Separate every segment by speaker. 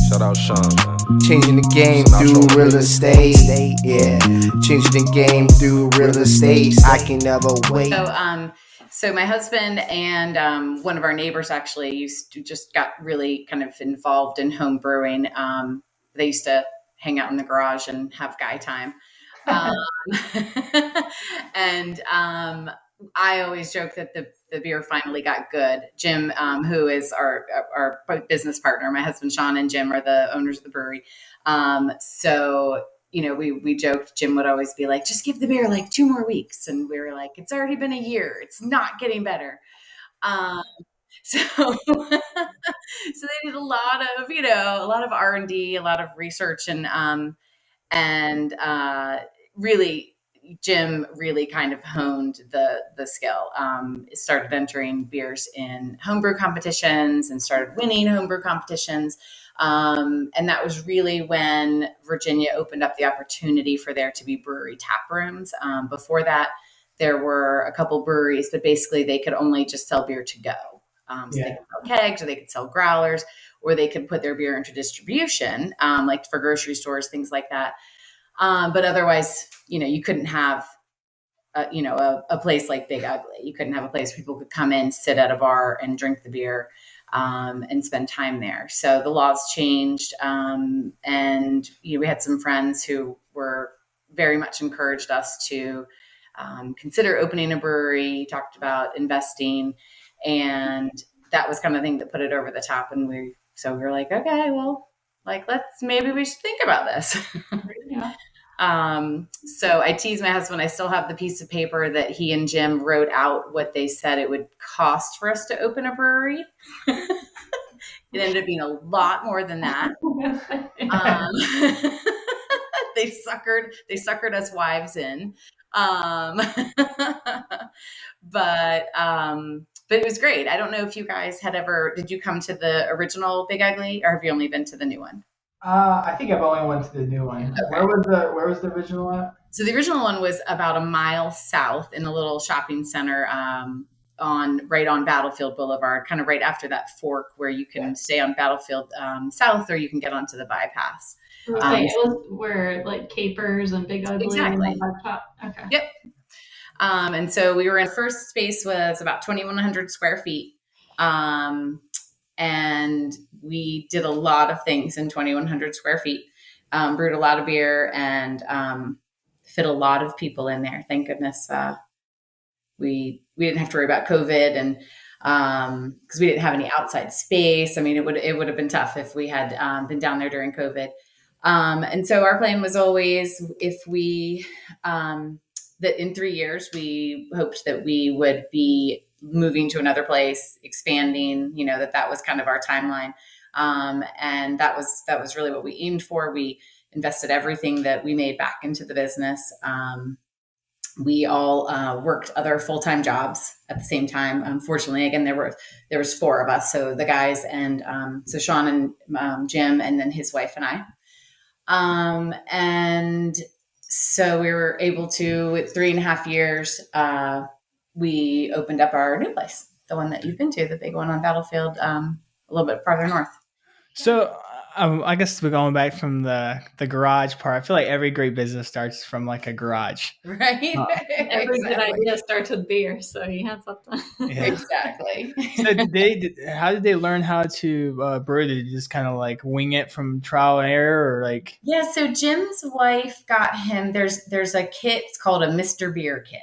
Speaker 1: Shout out Sean, man.
Speaker 2: Changing the game through real estate. Yeah, changing the game through real estate. I can never wait.
Speaker 3: So my husband and one of our neighbors actually just got really kind of involved in home brewing. They used to hang out in the garage and have guy time. And I always joke that the beer finally got good. Jim, who is our business partner, my husband Sean and Jim are the owners of the brewery. So we joked, Jim would always be like, just give the beer like 2 more weeks. And we were like, it's already been a year. It's not getting better. So they did a lot of R&D, a lot of research, and really Jim really kind of honed the skill. Started entering beers in homebrew competitions and started winning homebrew competitions. And that was really when Virginia opened up the opportunity for there to be brewery tap rooms. Before that, there were a couple breweries, but basically they could only just sell beer to go. They could sell kegs, or they could sell growlers, or they could put their beer into distribution, like for grocery stores, things like that. But otherwise, you couldn't have, a place like Big Ugly. You couldn't have a place people could come in, sit at a bar and drink the beer, and spend time there. So the laws changed. And we had some friends who were very much encouraged us to consider opening a brewery, talked about investing. And that was kind of the thing that put it over the top. And we were like, okay, well, maybe we should think about this.
Speaker 4: Yeah.
Speaker 3: So I teased my husband, I still have the piece of paper that he and Jim wrote out what they said it would cost for us to open a brewery. It ended up being a lot more than that. They suckered us wives in. But it was great. I don't know if you guys did you come to the original Big Ugly, or have you only been to the new one?
Speaker 4: I think I've only went to the new one. Okay. Where was the original at?
Speaker 3: So the original one was about a mile south in a little shopping center, right on Battlefield Boulevard, kind of right after that fork where you can stay on Battlefield South, or you can get onto the bypass.
Speaker 5: It was where like Capers and Big Ugly.
Speaker 3: Exactly.
Speaker 5: Okay.
Speaker 3: Yep. And so we were in, first space was about 2,100 square feet. And we did a lot of things in 2,100 square feet, brewed a lot of beer, and fit a lot of people in there. Thank goodness we didn't have to worry about COVID, and because we didn't have any outside space. I mean, it would have been tough if we had been down there during COVID. And so our plan was always, if we that in 3 years, we hoped that we would be moving to another place, expanding, that was kind of our timeline. And that was really what we aimed for. We invested everything that we made back into the business. We all worked other full-time jobs at the same time. Unfortunately, again, there was 4 of us. So the guys and so Sean and Jim, and then his wife and I. And so we were able to, with 3.5 years, we opened up our new place, the one that you've been to, the big one on Battlefield, a little bit farther north.
Speaker 6: So I guess we're going back from the garage part. I feel like every great business starts from like a garage.
Speaker 3: Right.
Speaker 5: Every good idea starts with beer. So you have something.
Speaker 6: Yeah.
Speaker 3: Exactly.
Speaker 6: So how did they learn how to brew? Did you just kind of like wing it from trial and error, or like?
Speaker 3: Yeah. So Jim's wife got him, there's a kit, it's called a Mr. Beer kit.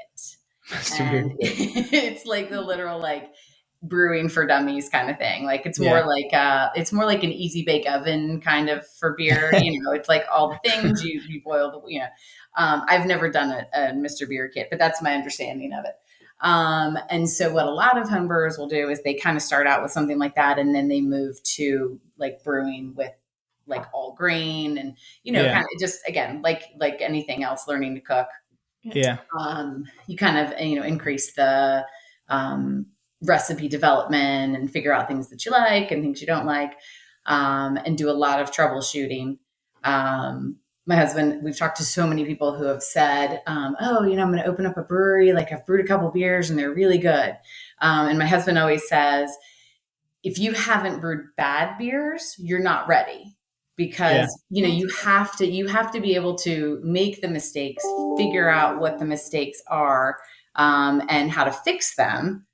Speaker 3: And it's like the literal like brewing for dummies kind of thing. Like it's more like an easy bake oven kind of for beer. It's like all the things you boil I've never done a Mr. Beer kit, but that's my understanding of it. And so what a lot of homebrewers will do is they kind of start out with something like that, and then they move to like brewing with like all grain and kind of just, again, like anything else, learning to cook.
Speaker 6: Yeah.
Speaker 3: You kind of, increase the recipe development and figure out things that you like and things you don't like, and do a lot of troubleshooting. My husband, we've talked to so many people who have said, I'm going to open up a brewery. Like I've brewed a couple beers and they're really good. And my husband always says, if you haven't brewed bad beers, you're not ready. because you have to be able to make the mistakes, figure out what the mistakes are, and how to fix them,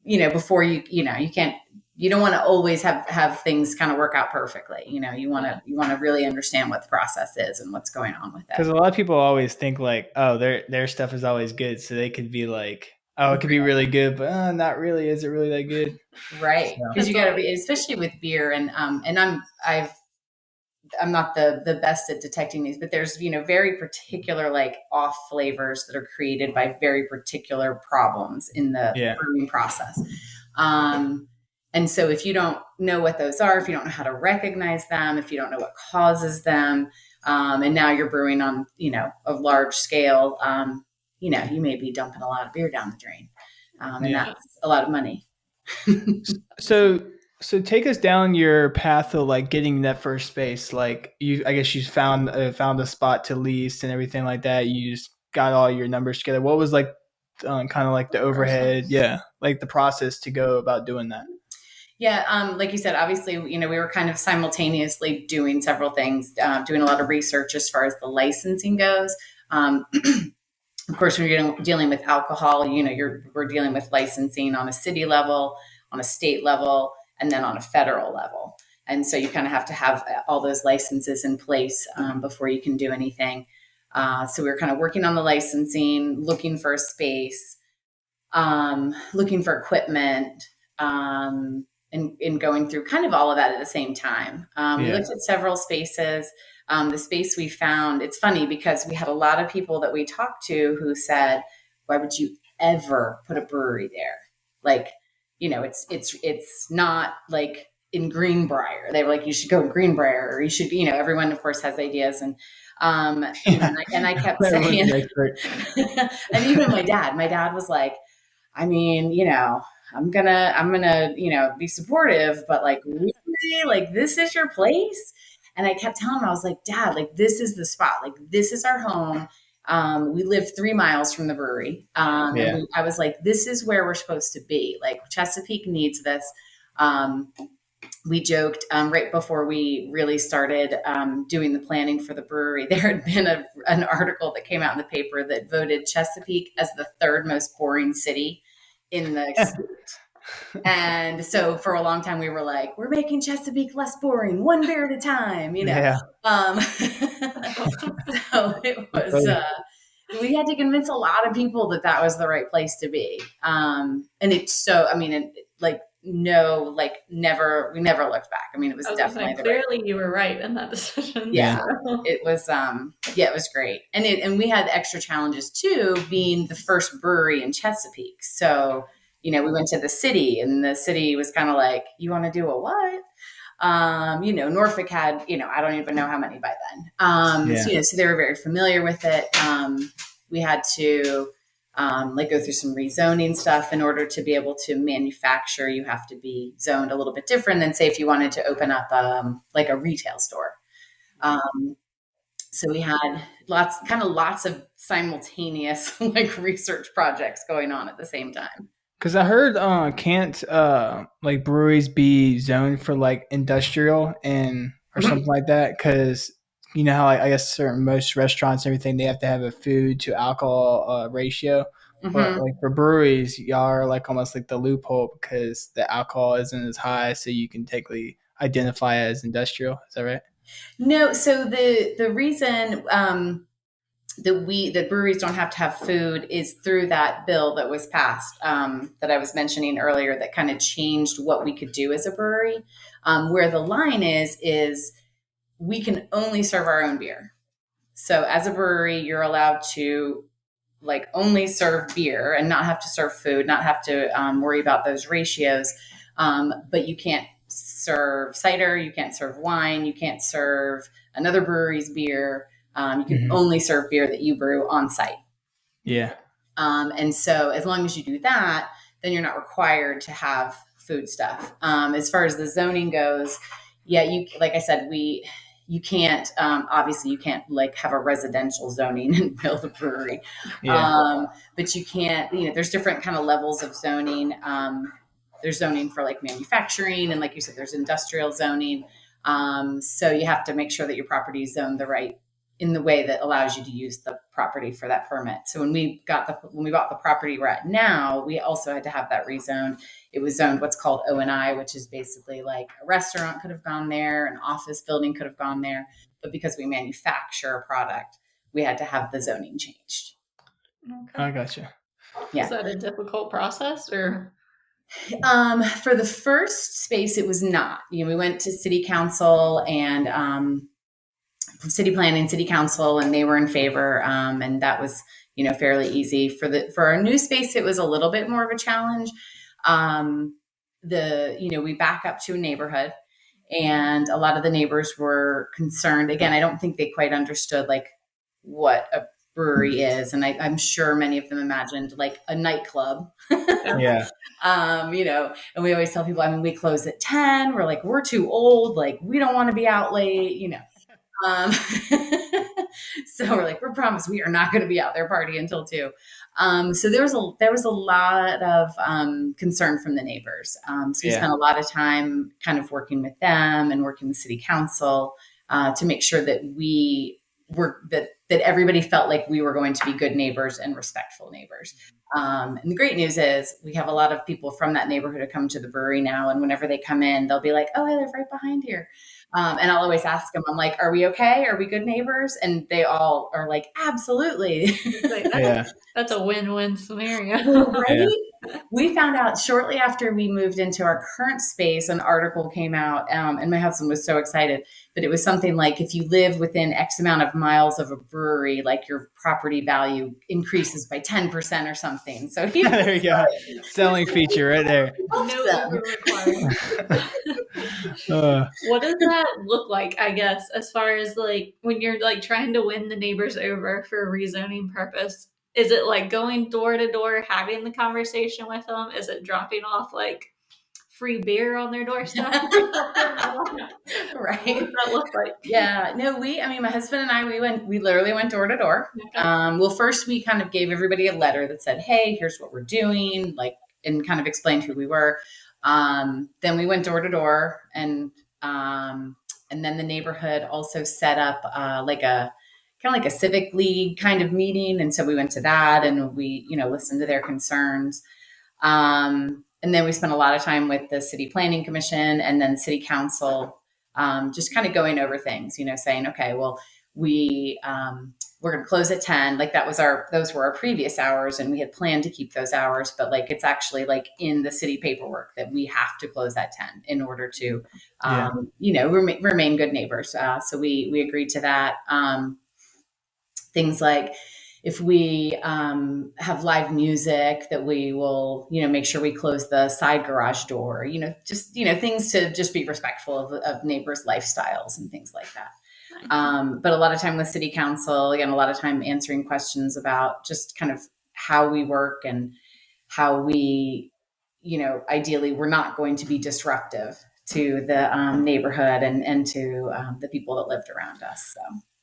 Speaker 3: before you can't, you don't want to always have things kind of work out perfectly. You want to really understand what the process is and what's going on with it.
Speaker 6: Because a lot of people always think like, oh, their stuff is always good, so they could be like, oh, it could be really good, but not really. Is it really that good?
Speaker 3: Right. Because you got to be, especially with beer, and I'm not the best at detecting these, but there's, very particular like off flavors that are created by very particular problems in the brewing process. And so if you don't know what those are, if you don't know how to recognize them, if you don't know what causes them, and now you're brewing on, a large scale, you may be dumping a lot of beer down the drain. And that's a lot of money.
Speaker 6: So take us down your path of like getting that first space. Like I guess you found a spot to lease and everything like that. You just got all your numbers together. What was like kind of like the overhead? Yeah. Like the process to go about doing that.
Speaker 3: Yeah. Like you said, obviously, we were kind of simultaneously doing several things, doing a lot of research as far as the licensing goes. Of course, when you're dealing with alcohol, we're dealing with licensing on a city level, on a state level, and then on a federal level. And so you kind of have to have all those licenses in place before you can do anything. So we were kind of working on the licensing, looking for a space, looking for equipment, and going through kind of all of that at the same time. We looked at several spaces. The space we found, it's funny because we had a lot of people that we talked to who said, why would you ever put a brewery there? Like, it's not like in Greenbrier. They were like, you should go to Greenbrier, or you should, everyone of course has ideas. And, and I kept saying, and even my dad was like, I mean, I'm gonna, be supportive, but like, really, like, this is your place? And I kept telling him, I was like, Dad, like, this is the spot. Like, this is our home. We live 3 miles from the brewery. And I was like, this is where we're supposed to be. Like, Chesapeake needs this. We joked right before we really started doing the planning for the brewery, there had been an article that came out in the paper that voted Chesapeake as the 3rd most boring city in the state. And so for a long time we were like, we're making Chesapeake less boring, one beer at a time, So it was, we had to convince a lot of people that was the right place to be. And it's so, I mean, no, like we never looked back. I mean, it was definitely
Speaker 5: clearly you were right in that decision.
Speaker 3: Yeah, it was, it was great. And we had extra challenges too, being the first brewery in Chesapeake. So, we went to the city, and the city was kind of like, you want to do a what? Norfolk had, I don't even know how many by then. So they were very familiar with it. We had to go through some rezoning stuff in order to be able to manufacture. You have to be zoned a little bit different than, say, if you wanted to open up like a retail store. So we had lots of simultaneous like research projects going on at the same time.
Speaker 6: Because I heard can't like breweries be zoned for like industrial or something like that? Because you know how I guess most restaurants and everything, they have to have a food to alcohol ratio. But like for breweries, y'all are like almost like the loophole because the alcohol isn't as high, so you can technically identify it as industrial. Is that right?
Speaker 3: No. So the reason that breweries don't have to have food is through that bill that was passed that I was mentioning earlier, that kind of changed what we could do as a brewery. Where the line is we can only serve our own beer. So as a brewery, you're allowed to like only serve beer and not have to serve food, not have to worry about those ratios. But you can't serve cider, you can't serve wine, you can't serve another brewery's beer. You can only serve beer that you brew on site. Yeah. And so as long as you do that, then you're not required to have food stuff. As far as the zoning goes, like I said, you can't, obviously you can't like have a residential zoning and build a brewery. But you can't, there's different kind of levels of zoning. There's zoning for like manufacturing. And like you said, there's industrial zoning. So you have to make sure that your property is zoned in the way that allows you to use the property for that permit. So when we bought the property we're at now, we also had to have that rezoned. It was zoned what's called O&I, which is basically like a restaurant could have gone there, an office building could have gone there, but because we manufacture a product, we had to have the zoning changed.
Speaker 5: Okay.
Speaker 6: I gotcha.
Speaker 3: Yeah.
Speaker 5: Is that a difficult process or?
Speaker 3: For the first space, it was not. We went to city council and city planning, city council, and they were in favor. And that was, fairly easy. For our new space, it was a little bit more of a challenge. We back up to a neighborhood, and a lot of the neighbors were concerned. Again, I don't think they quite understood like what a brewery is, and I'm sure many of them imagined like a nightclub.
Speaker 6: Yeah.
Speaker 3: And we always tell people, we close at 10. We're like, we're too old. Like, we don't want to be out late, So we're like, we're promised we are not going to be out there partying until 2. So there was a lot of concern from the neighbors. So we spent a lot of time kind of working with them and working with city council to make sure that that everybody felt like we were going to be good neighbors and respectful neighbors. And the great news is we have a lot of people from that neighborhood who come to the brewery now. And whenever they come in, they'll be like, oh, I live right behind here. And I'll always ask them, I'm like, are we okay? Are we good neighbors? And they all are like, absolutely.
Speaker 5: That's a win-win scenario.
Speaker 3: Right? Yeah. We found out shortly after we moved into our current space, an article came out, and my husband was so excited, but it was something like, if you live within X amount of miles of a brewery, like your property value increases by 10% or something. So
Speaker 6: there you go. Selling feature right there.
Speaker 5: No Uber required. What does that look like, I guess, as far as like when you're like trying to win the neighbors over for a rezoning purpose? Is it like going door to door, having the conversation with them? Is it dropping off like free beer on their doorstep?
Speaker 3: Right.
Speaker 5: What does that look like?
Speaker 3: Yeah. No, my husband and I, we literally went door to door.
Speaker 5: Okay.
Speaker 3: Well, first we kind of gave everybody a letter that said, hey, here's what we're doing, and kind of explained who we were. Then we went door to door, and then the neighborhood also set up like a kind of like a civic league kind of meeting. And so we went to that, and we, listened to their concerns. And then we spent a lot of time with the city planning commission and then city council, just kind of going over things, saying, okay, well, we're going to close at 10. Like those were our previous hours, and we had planned to keep those hours, but like, it's actually like in the city paperwork that we have to close at 10 in order to, remain good neighbors. So we agreed to that. Things like if we have live music, that we will, make sure we close the side garage door, just, things to just be respectful of neighbors' lifestyles and things like that. But a lot of time with city council, again, a lot of time answering questions about just kind of how we work and how we, ideally we're not going to be disruptive to the neighborhood and to the people that lived around us.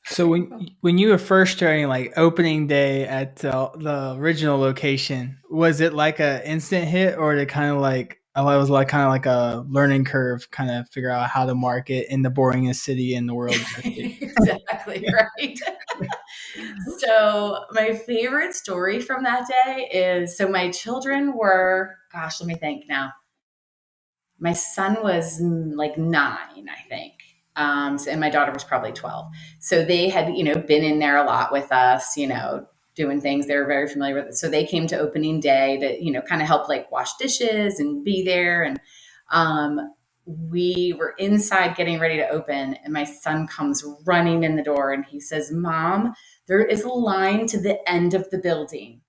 Speaker 6: So when you were first starting, like opening day at the original location, was it like a instant hit, or did it kind of like it was like kind of like a learning curve, kind of figure out how to market in the boringest city in the world?
Speaker 3: Exactly right. So my favorite story from that day is, so my children were, let me think now. My son was like 9, I think. And my daughter was probably 12. So they had, been in there a lot with us, doing things. They were very familiar with it. So they came to opening day to, kind of help like wash dishes and be there. And we were inside getting ready to open, and my son comes running in the door and he says, Mom, there is a line to the end of the building.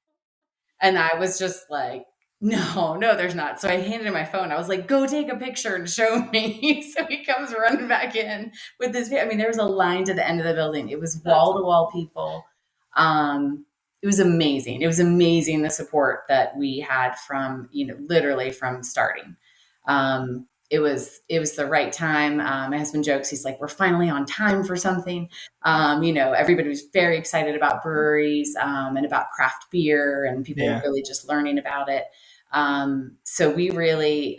Speaker 3: And I was just like, no, there's not. So I handed him my phone. I was like, go take a picture and show me. So he comes running back in with this. There was a line to the end of the building. It was wall to wall people. It was amazing. It was amazing, the support that we had from, literally from starting. It was the right time. My husband jokes, he's like, we're finally on time for something. Everybody was very excited about breweries and about craft beer, and people were really just learning about it. So we really,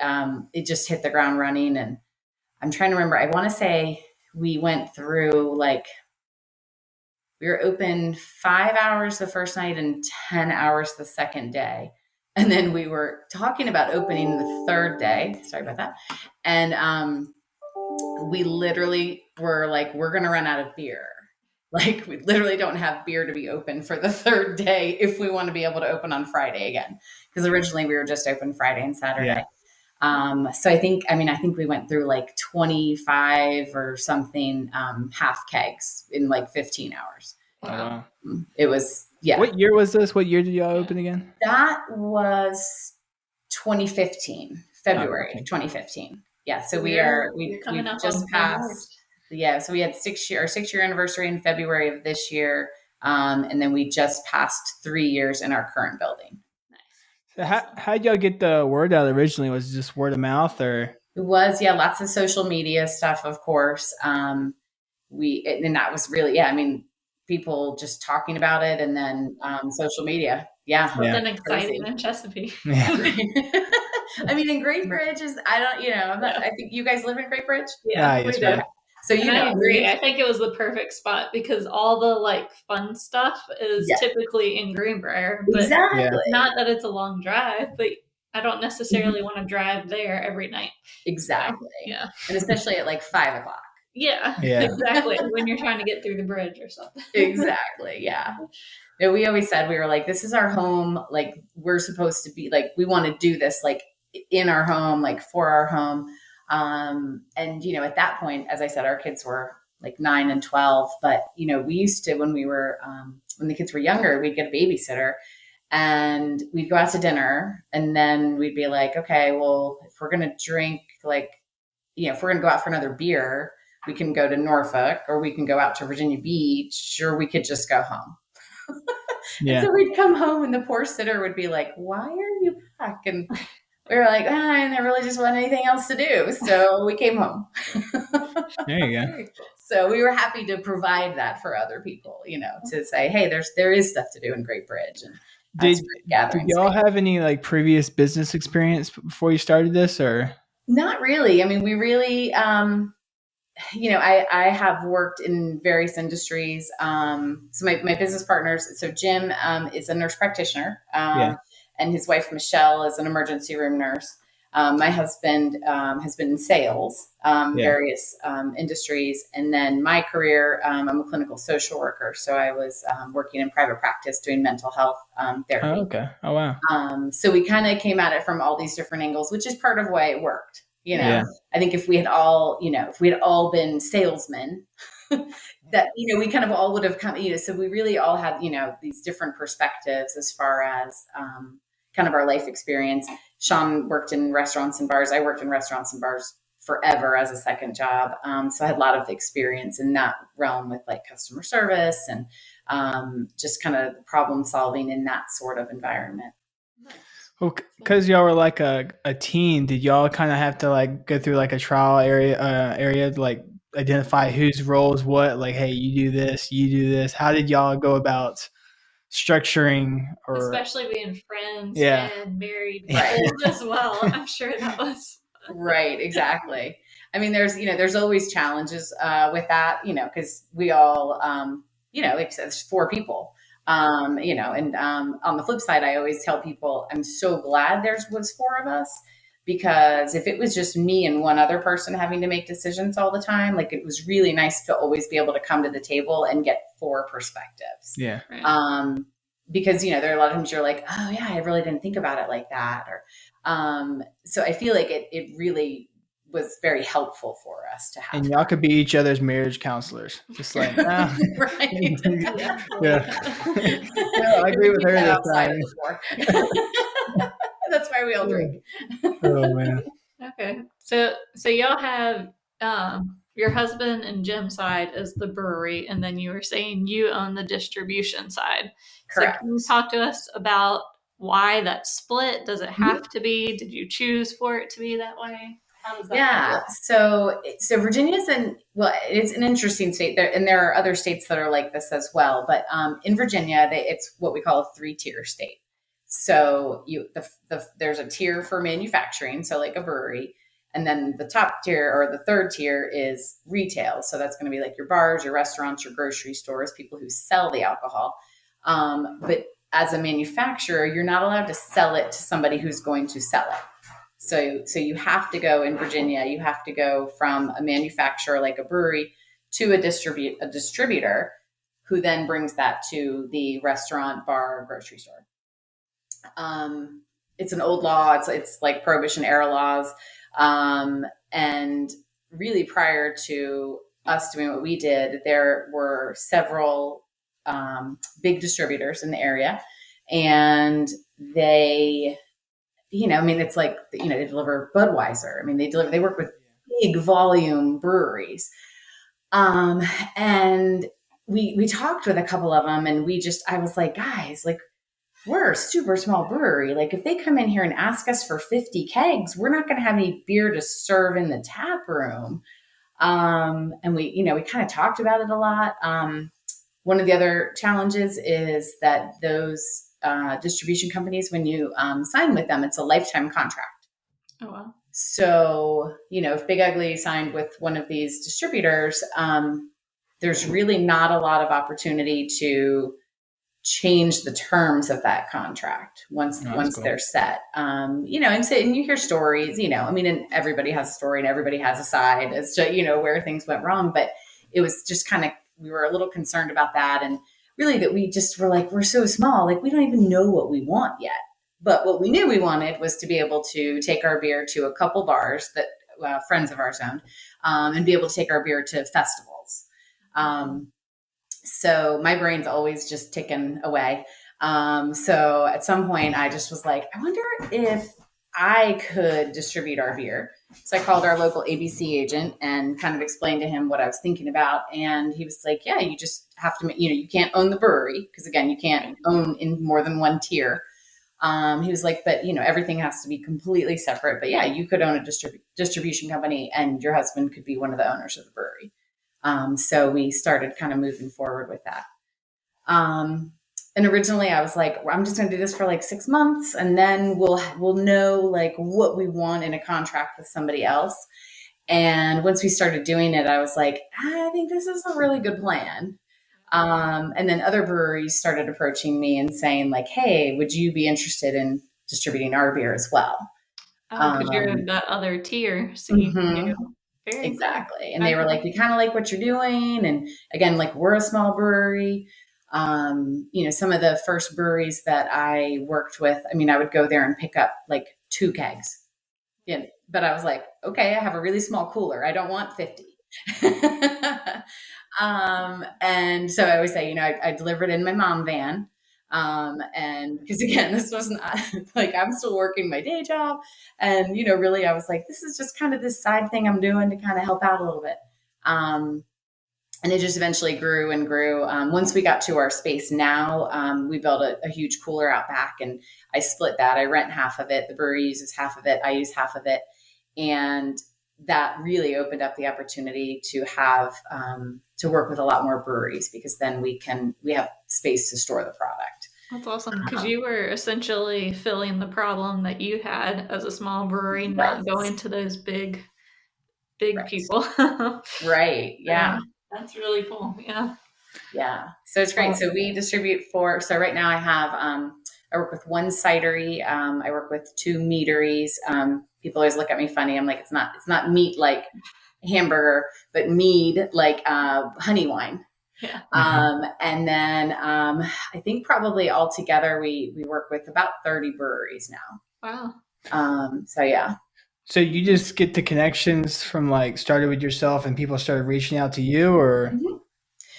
Speaker 3: it just hit the ground running. And I'm trying to remember. I want to say we went through like, we were open 5 hours the first night and 10 hours the second day. And then we were talking about opening the third day. Sorry about that. And we literally were like, we're going to run out of beer. Like, we literally don't have beer to be open for the third day if we want to be able to open on Friday again. Because originally we were just open Friday and Saturday.
Speaker 6: Yeah.
Speaker 3: So I think we went through like 25 or something half kegs in like 15 hours.
Speaker 6: Oh, wow.
Speaker 3: It was, yeah.
Speaker 6: What year was this? What year did y'all open again?
Speaker 3: That was 2015, February
Speaker 6: okay.
Speaker 3: 2015. Yeah. So we
Speaker 5: coming up
Speaker 3: just
Speaker 5: on 10
Speaker 3: passed.
Speaker 5: years.
Speaker 3: Yeah. So we had our 6-year anniversary in February of this year. And then we just passed 3 years in our current building.
Speaker 6: So how'd y'all get the word out originally? Was it just word of mouth or?
Speaker 3: It was, yeah, lots of social media stuff, of course. And that was really, yeah, I mean, people just talking about it, and then social media. Yeah.
Speaker 5: Something exciting in Chesapeake.
Speaker 6: Yeah.
Speaker 3: I mean, in Great Bridge I think you guys live in Great Bridge.
Speaker 5: Yeah,
Speaker 6: yes,
Speaker 5: we do.
Speaker 6: right.
Speaker 3: So,
Speaker 5: And I agree. I think it was the perfect spot because all the like fun stuff is typically in Greenbrier. But
Speaker 3: exactly.
Speaker 5: not that it's a long drive, but I don't necessarily want to drive there every night.
Speaker 3: Exactly.
Speaker 5: So, yeah.
Speaker 3: And especially at like 5 o'clock.
Speaker 5: Yeah, exactly. When you're trying to get through the bridge or something.
Speaker 3: Exactly. Yeah. We always said, we were like, this is our home. Like, we're supposed to be like, we want to do this like in our home, like for our home. And, at that point, as I said, our kids were like 9 and 12, but, we used to, when the kids were younger, we'd get a babysitter and we'd go out to dinner, and then we'd be like, okay, well, if we're going to drink, like, if we're going to go out for another beer, we can go to Norfolk, or we can go out to Virginia Beach, or we could just go home.
Speaker 6: Yeah.
Speaker 3: And so we'd come home and the poor sitter would be like, why are you back? And we were like, I really just want anything else to do. So we came home.
Speaker 6: There you go.
Speaker 3: So we were happy to provide that for other people, to say, hey, there is stuff to do in Great Bridge. And
Speaker 6: Did y'all have any like previous business experience before you started this, or? Not really. I mean, we really, I have worked in various industries. So my business partners, so Jim is a nurse practitioner, and his wife, Michelle, is an emergency room nurse. My husband has been in sales, various industries. And then my career, I'm a clinical social worker. So I was working in private practice doing mental health therapy. Oh, okay. Oh, wow.
Speaker 3: So we kind of came at it from all these different angles, which is part of why it worked. I think if we had all been salesmen, that, we kind of all would have come, so we really all had, these different perspectives as far as kind of our life experience. Sean worked in restaurants and bars. I worked in restaurants and bars forever as a second job. So I had a lot of experience in that realm with like customer service and just kind of problem solving in that sort of environment.
Speaker 6: Well, because y'all were like a team, did y'all kind of have to like go through like a trial area to like identify whose role is what? Like, hey, you do this. How did y'all go about structuring, or
Speaker 5: especially being friends and married as well? I'm sure that was
Speaker 3: right. Exactly. I mean, there's always challenges with that, because we all, it's 4 people. And on the flip side, I always tell people, I'm so glad there was 4 of us, because if it was just me and one other person having to make decisions all the time, like, it was really nice to always be able to come to the table and get 4 perspectives.
Speaker 6: Yeah.
Speaker 3: Right. Because, there are a lot of times you're like, oh yeah, I really didn't think about it like that. Or, so I feel like it really was very helpful for us to have.
Speaker 6: And y'all could be each other's marriage counselors. Just like,
Speaker 3: right.
Speaker 6: Yeah. I agree with her this time.
Speaker 3: That's why we all drink.
Speaker 6: Oh man.
Speaker 5: Okay. So y'all have your husband and Jim's side is the brewery, and then you were saying you own the distribution side.
Speaker 3: Correct.
Speaker 5: So can you talk to us about why that split? Does it have to be? Did you choose for it to be that way? How does that work?
Speaker 3: So Virginia's it's an interesting state there, and there are other states that are like this as well. But in Virginia, it's what we call a 3-tier state. So there's a tier for manufacturing, so like a brewery, And then the top tier or the third tier is retail. So that's going to be like your bars, your restaurants, your grocery stores, people who sell the alcohol. But as a manufacturer, you're not allowed to sell it to somebody who's going to sell it. So you have to go in Virginia, you have to go from a manufacturer like a brewery to a distributor who then brings that to the restaurant, bar, grocery store. It's an old law. It's like Prohibition era laws. And really prior to us doing what we did, there were several big distributors in the area, and they, it's like, they deliver Budweiser. I mean, they work with big volume breweries. And we talked with a couple of them, and I was like, guys, like, we're a super small brewery. Like, if they come in here and ask us for 50 kegs, we're not going to have any beer to serve in the tap room. And we kind of talked about it a lot. One of the other challenges is that those distribution companies, when you sign with them, it's a lifetime contract.
Speaker 5: Oh, wow.
Speaker 3: So, if Big Ugly signed with one of these distributors, there's really not a lot of opportunity to change the terms of that contract once cool. They're set. And you hear stories, and everybody has a story and everybody has a side as to, where things went wrong. But it was just we were a little concerned about that. And really that we just were like, we're so small, like we don't even know what we want yet. But what we knew we wanted was to be able to take our beer to a couple bars that friends of ours owned, and be able to take our beer to festivals. So my brain's always just ticking away. So at some point I just was like, I wonder if I could distribute our beer. So I called our local ABC agent and kind of explained to him what I was thinking about. And he was like, yeah, you just have to, you can't own the brewery because again, you can't own in more than one tier. He was like, but everything has to be completely separate, but yeah, you could own a distribution company and your husband could be one of the owners of the brewery. So we started kind of moving forward with that. And originally I was like, I'm just going to do this for like 6 months and then we'll know like what we want in a contract with somebody else. And once we started doing it, I was like, I think this is a really good plan. And then other breweries started approaching me and saying like, hey, would you be interested in distributing our beer as well?
Speaker 5: Because you're in that other tier. So you can do very
Speaker 3: exactly.
Speaker 5: Cool.
Speaker 3: And they were like, we kind of like what you're doing. And again, like we're a small brewery. Some of the first breweries that I worked with, I would go there and pick up like 2 kegs. Yeah. But I was like, okay, I have a really small cooler. I don't want 50. And so I always say, I delivered in my mom van. And because again, this was not like, I'm still working my day job. And, really I was like, this is just kind of this side thing I'm doing to kind of help out a little bit. And it just eventually grew and grew. Once we got to our space now, we built a huge cooler out back and I split that. I rent half of it. The brewery uses half of it. I use half of it. And that really opened up the opportunity to have, to work with a lot more breweries because then we have space to store the product.
Speaker 5: That's awesome. Because you were essentially filling the problem that you had as a small brewery, not going to those big people.
Speaker 3: Right. Yeah.
Speaker 5: That's really cool. Yeah.
Speaker 3: Yeah. So it's great. So we distribute so right now I have, I work with one cidery. I work with 2 meaderies. People always look at me funny. I'm like, it's not meat like hamburger, but mead like honey wine.
Speaker 5: Yeah.
Speaker 3: And then I think probably altogether we work with about 30 breweries now.
Speaker 5: Wow.
Speaker 3: So yeah.
Speaker 6: So you just get the connections from like started with yourself and people started reaching out to you or?
Speaker 3: Mm-hmm.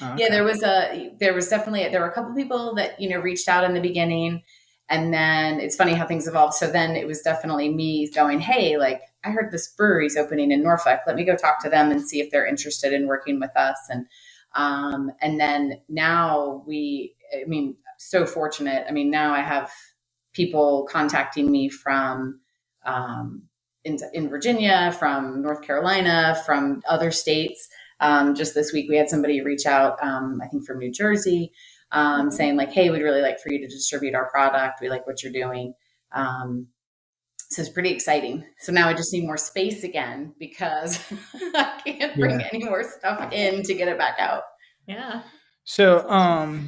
Speaker 6: Oh, okay.
Speaker 3: Yeah, there were a couple people that, reached out in the beginning. And then it's funny how things evolved. So then it was definitely me going, hey, like I heard this brewery's opening in Norfolk. Let me go talk to them and see if they're interested in working with us. And then now so fortunate. Now I have people contacting me from, in Virginia, from North Carolina, from other states. Just this week, we had somebody reach out, I think from New Jersey, saying like, hey, we'd really like for you to distribute our product. We like what you're doing. So it's pretty exciting. So now I just need more space again because I can't bring any more stuff in to get it back out.
Speaker 5: Yeah.
Speaker 6: So,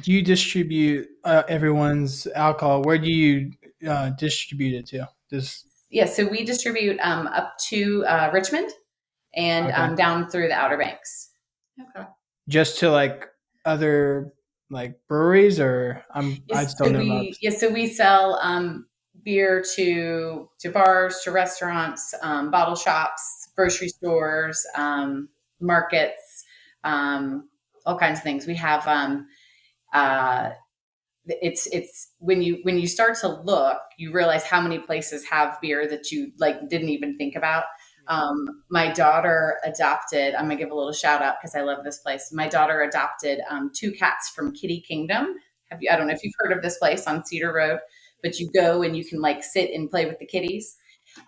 Speaker 6: do you distribute everyone's alcohol? Where do you distribute it to?
Speaker 3: Yeah, so we distribute up to Richmond and down through the Outer Banks.
Speaker 5: Okay.
Speaker 6: Just to like other like breweries, or I just don't know about.
Speaker 3: So we sell beer to bars, to restaurants, bottle shops, grocery stores, markets, all kinds of things. We have it's when you start to look, you realize how many places have beer that you like didn't even think about. My daughter adopted, I'm gonna give a little shout out because I love this place. My daughter adopted 2 cats from Kitty Kingdom. I don't know if you've heard of this place on Cedar Road, but you go and you can like sit and play with the kitties.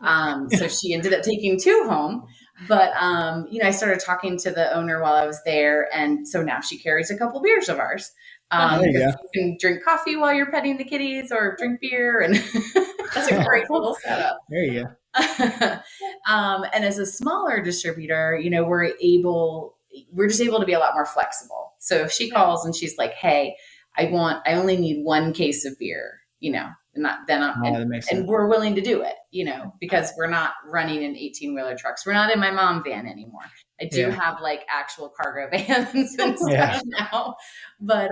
Speaker 3: So she ended up taking 2 home, but I started talking to the owner while I was there, and so now she carries a couple beers of ours. You can drink coffee while you're petting the kitties, or drink beer, and that's a great little setup.
Speaker 6: There you go.
Speaker 3: And as a smaller distributor, we're just able to be a lot more flexible. So if she calls and she's like, "Hey, I only need 1 case of beer," and we're willing to do it, because we're not running in 18-wheeler trucks. We're not in my mom van anymore. I do have like actual cargo vans and stuff now, but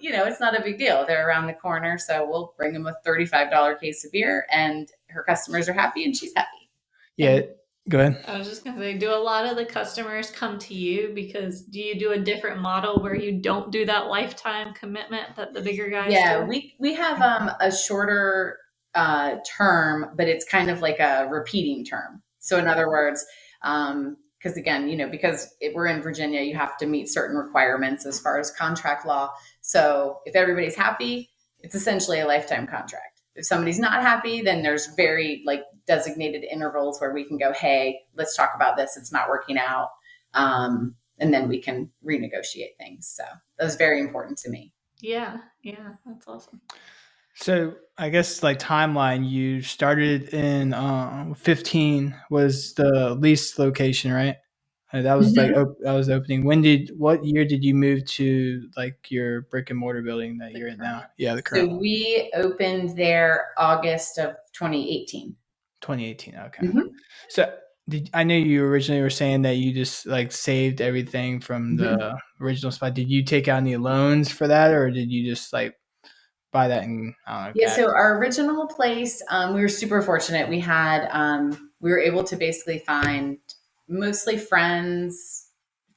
Speaker 3: it's not a big deal. They're around the corner, so we'll bring them a $35 case of beer, and her customers are happy, and she's happy.
Speaker 6: Yeah, go ahead.
Speaker 5: I was just gonna say, do a lot of the customers come to you because do you do a different model where you don't do that lifetime commitment that the bigger guys do?
Speaker 3: Yeah, we have a shorter term, but it's kind of like a repeating term. So in other words, because again, because we're in Virginia, you have to meet certain requirements as far as contract law. So if everybody's happy, it's essentially a lifetime contract. If somebody's not happy, then there's very like designated intervals where we can go, "Hey, let's talk about this. It's not working out." And then we can renegotiate things. So that was very important to me.
Speaker 5: Yeah, that's awesome.
Speaker 6: So I guess like timeline, you started in 15 was the lease location, right? That was like that was opening. What year did you move to like your brick and mortar building that you're in now? Yeah, the current.
Speaker 3: So we opened there August of 2018.
Speaker 6: 2018. Okay. So I know you originally were saying that you just like saved everything from the original spot. Did you take out any loans for that, or did you just like buy that in?
Speaker 3: So our original place, we were super fortunate. We were able to basically find mostly friends,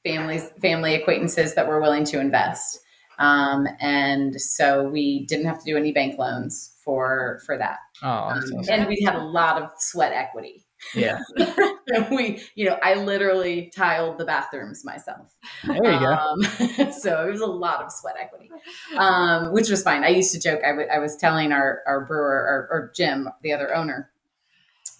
Speaker 3: family acquaintances that were willing to invest. And so we didn't have to do any bank loans for that.
Speaker 6: Oh, awesome.
Speaker 3: And we had a lot of sweat equity.
Speaker 6: Yeah.
Speaker 3: I literally tiled the bathrooms myself.
Speaker 6: There you go.
Speaker 3: So it was a lot of sweat equity, which was fine. I used to joke. I was telling our brewer or Jim, the other owner,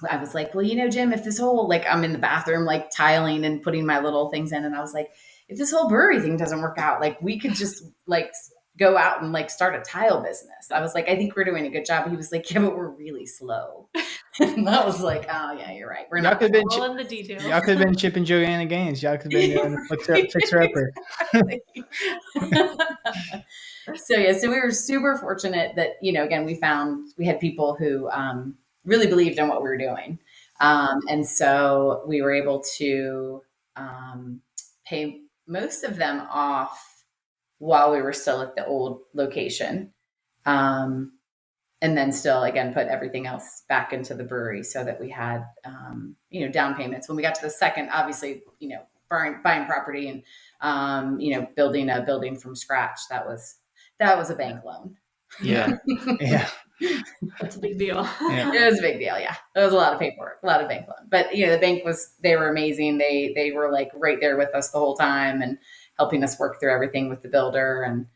Speaker 3: I was like, "Well, Jim, if this whole, like I'm in the bathroom, like tiling and putting my little things in." And I was like, "If this whole brewery thing doesn't work out, like we could just like go out and like start a tile business." I was like, "I think we're doing a good job." He was like, "Yeah, but we're really slow." And I was like, "Oh yeah, you're right. We're not
Speaker 5: all in the details."
Speaker 6: Y'all could have been Chip and Joanna Gaines. Y'all could have been doing fixer upper.
Speaker 3: So we were super fortunate that, again, we had people who really believed in what we were doing. And so we were able to pay most of them off while we were still at the old location. And then still, again, put everything else back into the brewery so that we had, down payments. When we got to the second, obviously, buying property and, building a building from scratch, that was a bank loan.
Speaker 6: Yeah. Yeah.
Speaker 5: That's a big deal.
Speaker 3: Yeah. It was a big deal. Yeah. It was a lot of paperwork, a lot of bank loan, but the bank they were amazing. They were like right there with us the whole time and helping us work through everything with the builder and,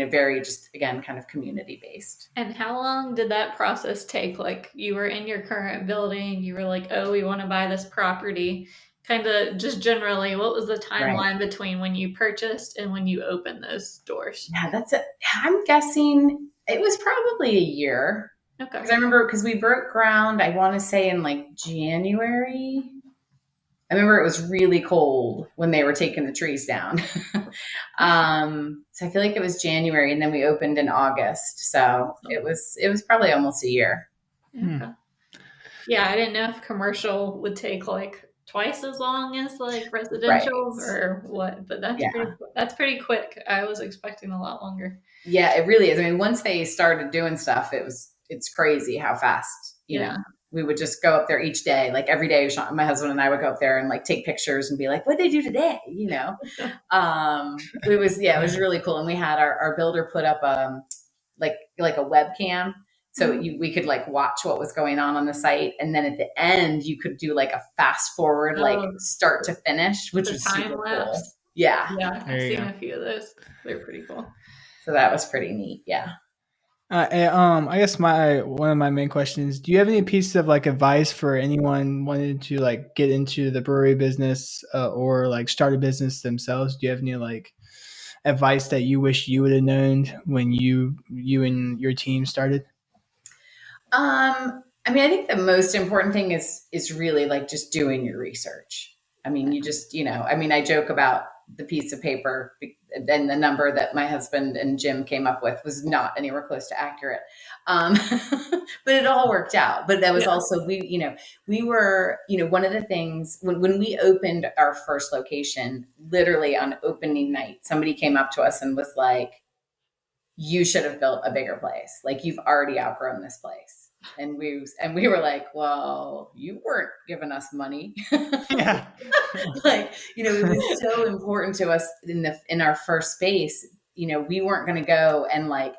Speaker 3: very just, again, kind of community based.
Speaker 5: And how long did that process take? Like you were in your current building, you were like, "Oh, we want to buy this property." Kind of just generally, what was the timeline between when you purchased and when you opened those doors?
Speaker 3: Yeah, I'm guessing it was probably a year.
Speaker 5: Okay.
Speaker 3: Because I remember because we broke ground, I want to say in like January. I remember it was really cold when they were taking the trees down. So I feel like it was January, and then we opened in August. So it was probably almost a year.
Speaker 5: Okay. Yeah, I didn't know if commercial would take like twice as long as like residential
Speaker 3: Right.
Speaker 5: or what, but
Speaker 3: Yeah.
Speaker 5: that's pretty quick. I was expecting a lot longer.
Speaker 3: Yeah, it really is. I mean, once they started doing stuff, it's crazy how fast, we would just go up there each day. Like every day, my husband and I would go up there and like take pictures and be like, what'd they do today? It was really cool. And we had our builder put up, like a webcam. So we could like watch what was going on the site. And then at the end, you could do like a fast forward, like start to finish, which was super cool. Yeah.
Speaker 5: Yeah. I've seen a few of those. They're pretty cool.
Speaker 3: So that was pretty neat. Yeah.
Speaker 6: I guess one of my main questions: do you have any pieces of like advice for anyone wanting to like get into the brewery business or like start a business themselves? Do you have any like advice that you wish you would have known when you and your team started?
Speaker 3: I mean, I think the most important thing is really like just doing your research. I mean, you just, I joke about the piece of paper and the number that my husband and Jim came up with was not anywhere close to accurate. But it all worked out. But that was also, we were, one of the things when we opened our first location, literally on opening night, somebody came up to us and was like, you should have built a bigger place. Like you've already outgrown this place. And we were like, well, you weren't giving us money.
Speaker 6: Yeah.
Speaker 3: Like, it was so important to us in our first space. We weren't going to go and like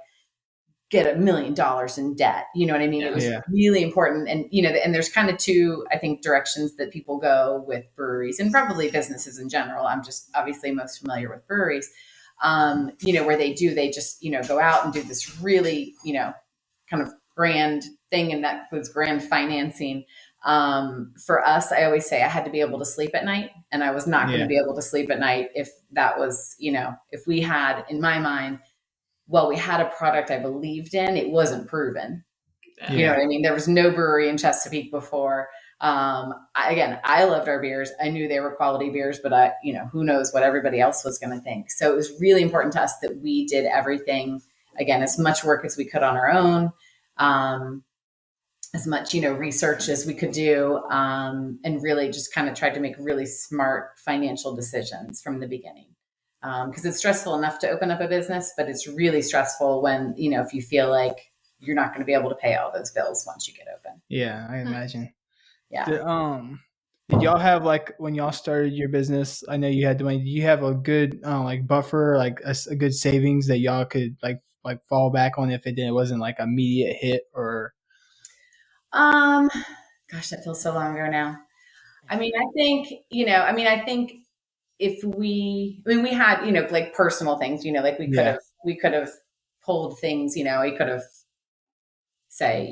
Speaker 3: get $1 million in debt. You know what I mean? It was really important. And, and there's kind of two, I think, directions that people go with breweries and probably businesses in general. I'm just obviously most familiar with breweries, where they just, go out and do this really, kind of grand thing. And that includes grand financing. For us, I always say I had to be able to sleep at night, and I was not going to be able to sleep at night if that was, if we had, in my mind, we had a product I believed in, it wasn't proven. You know what I mean? There was no brewery in Chesapeake before. I loved our beers. I knew they were quality beers, but who knows what everybody else was going to think. So it was really important to us that we did everything, again, as much work as we could on our own, as much, research as we could do, and really just kind of tried to make really smart financial decisions from the beginning. Because it's stressful enough to open up a business, but it's really stressful when, if you feel like you're not going to be able to pay all those bills once you get open.
Speaker 6: Yeah, I imagine.
Speaker 3: Yeah.
Speaker 6: Did y'all have like when y'all started your business? I know you had the money. Did you have a good like buffer, like a good savings that y'all could like fall back on if it wasn't like immediate hit or?
Speaker 3: Gosh, that feels so long ago now. I mean, I think if we had, like personal things, like we could have pulled things, we could have say,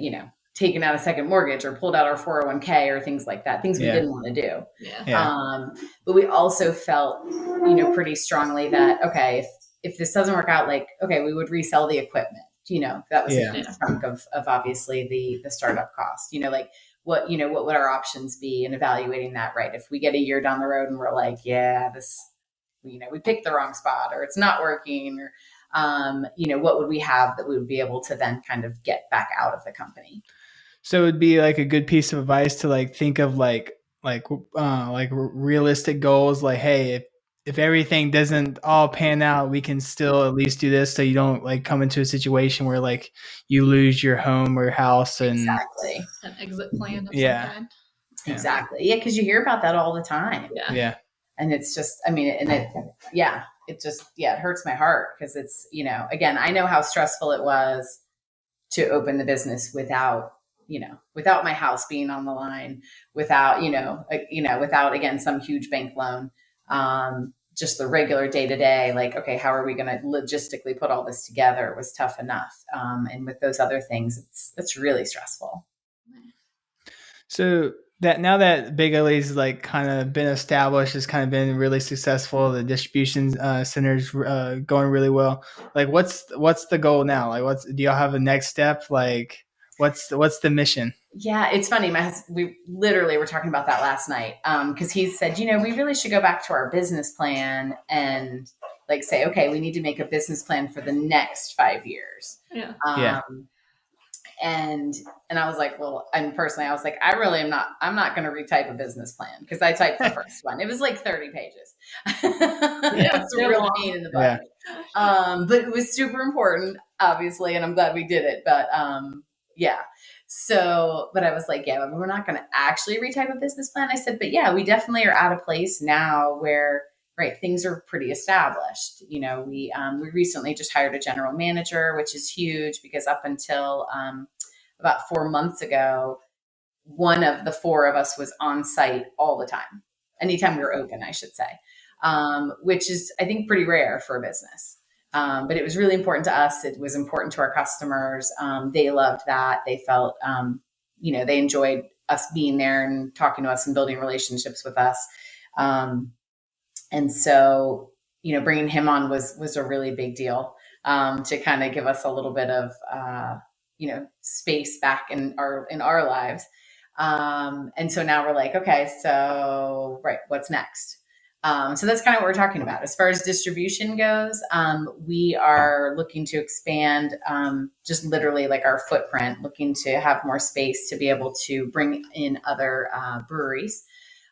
Speaker 3: taken out a second mortgage or pulled out our 401k or things like that, things we didn't want to do. But we also felt, pretty strongly that, okay, if this doesn't work out, like, okay, we would resell the equipment, that was a huge chunk of obviously the startup cost, like, what would our options be in evaluating that, right? If we get a year down the road and we're like, we picked the wrong spot or it's not working or, what would we have that we would be able to then kind of get back out of the company?
Speaker 6: So it would be like a good piece of advice to like think of like realistic goals. Like, hey, if everything doesn't all pan out, we can still at least do this. So you don't like come into a situation where like you lose your home or house and
Speaker 3: exactly
Speaker 5: an exit plan of some kind.
Speaker 3: Exactly. Yeah. Cause you hear about that all the time.
Speaker 6: Yeah.
Speaker 3: And it's just, it hurts my heart because it's, again, I know how stressful it was to open the business without my house being on the line, without, without, again, some huge bank loan, just the regular day to day, like, okay, how are we going to logistically put all this together was tough enough. And with those other things, it's really stressful.
Speaker 6: So that now that Big Ugley's like kind of been established, has kind of been really successful. The distribution center's going really well. Like, what's the goal now? Like, do y'all have a next step? Like, What's the mission?
Speaker 3: Yeah, it's funny. We literally were talking about that last night because he said, we really should go back to our business plan and like say, okay, we need to make a business plan for the next 5 years.
Speaker 5: Yeah.
Speaker 6: Yeah.
Speaker 3: And I was like, well, and personally, I was like, I'm not going to retype a business plan because I typed the first one. It was like 30 pages. It's a real pain in the butt. Yeah. But it was super important, obviously, and I'm glad we did it. But yeah. So, but I was like, yeah, we're not going to actually retype a business plan. I said, but yeah, we definitely are at a place now where, right, things are pretty established. We recently just hired a general manager, which is huge because up until about 4 months ago, one of the four of us was on site all the time, anytime we were open, I should say, which is, I think, pretty rare for a business. But it was really important to us. It was important to our customers. They loved that. They felt, they enjoyed us being there and talking to us and building relationships with us. And so, bringing him on was a really big deal to kind of give us a little bit of, space back in our lives. And so now we're like, okay, so, right, what's next? So that's kind of what we're talking about. As far as distribution goes, we are looking to expand just literally like our footprint, looking to have more space to be able to bring in other breweries.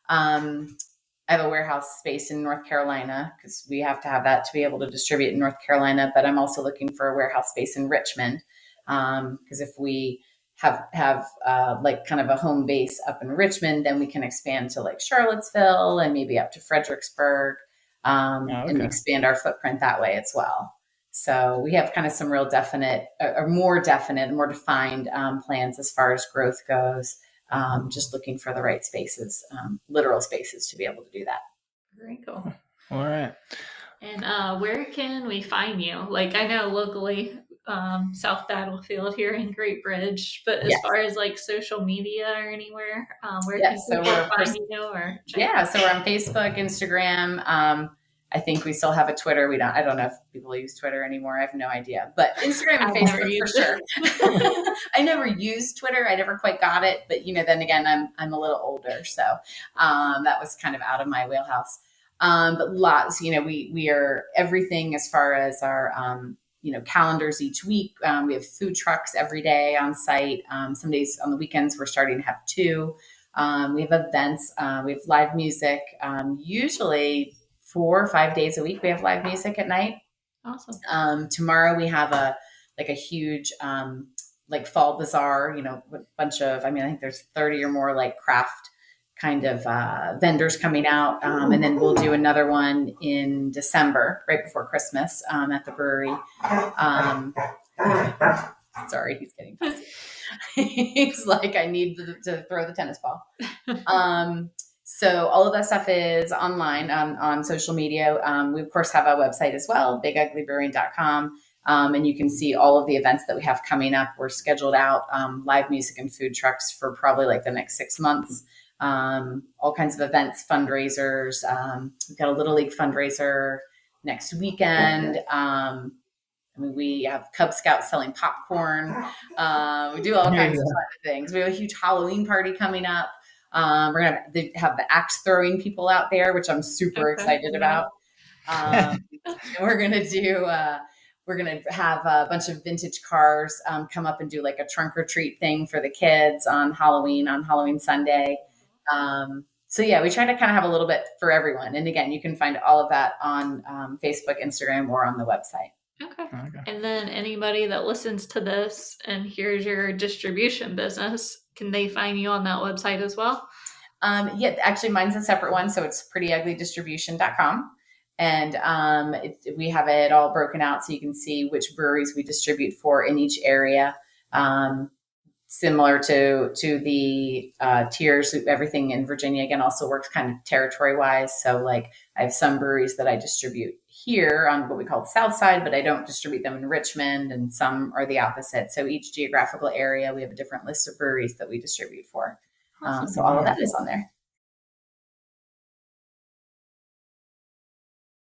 Speaker 3: I have a warehouse space in North Carolina because we have to have that to be able to distribute in North Carolina, but I'm also looking for a warehouse space in Richmond because if we have like kind of a home base up in Richmond, then we can expand to like Charlottesville and maybe up to Fredericksburg and expand our footprint that way as well. So we have kind of some real definite or more definite, more defined plans as far as growth goes. Just looking for the right spaces, literal spaces to be able to do that.
Speaker 5: Very cool.
Speaker 6: All right.
Speaker 5: And where can we find you? Like I know locally, South Battlefield here in Great Bridge, but as far as like social media or anywhere, where can people find you or
Speaker 3: so we're on Facebook, Instagram. I think we still have a Twitter. I don't know if people use Twitter anymore. I have no idea, but Instagram and Facebook for sure. I never used Twitter. I never quite got it, but then again, I'm a little older. So, that was kind of out of my wheelhouse. But lots, we are everything as far as our, calendars each week. We have food trucks every day on site. Some days on the weekends, we're starting to have 2. We have events. We have live music. Usually 4 or 5 days a week, we have live music at night.
Speaker 5: Awesome.
Speaker 3: Tomorrow we have a huge, like fall bazaar, a bunch of, I think there's 30 or more like craft kind of vendors coming out. And then we'll do another one in December, right before Christmas at the brewery. Sorry, he's getting fussy. He's like, I need to throw the tennis ball. So all of that stuff is online on social media. We, of course, have a website as well, biguglybrewing.com. And you can see all of the events that we have coming up. We're scheduled out live music and food trucks for probably like the next 6 months. All kinds of events, fundraisers. We've got a Little League fundraiser next weekend. We have Cub Scouts selling popcorn. We do all kinds of things. We have a huge Halloween party coming up. We're going to have the axe throwing people out there, which I'm super excited about. And we're going to have a bunch of vintage cars come up and do like a trunk or treat thing for the kids on Halloween Sunday. So yeah, we try to kind of have a little bit for everyone. And again, you can find all of that on Facebook, Instagram, or on the website.
Speaker 5: Okay. And then anybody that listens to this and hears your distribution business, can they find you on that website as well?
Speaker 3: Yeah, actually mine's a separate one. So it's prettyuglydistribution.com. And we have it all broken out so you can see which breweries we distribute for in each area. Similar to the tiers, everything in Virginia, again, also works kind of territory wise. So like I have some breweries that I distribute here on what we call the South Side, but I don't distribute them in Richmond, and some are the opposite. So each geographical area, we have a different list of breweries that we distribute for.
Speaker 5: Awesome.
Speaker 3: So all of that is on there.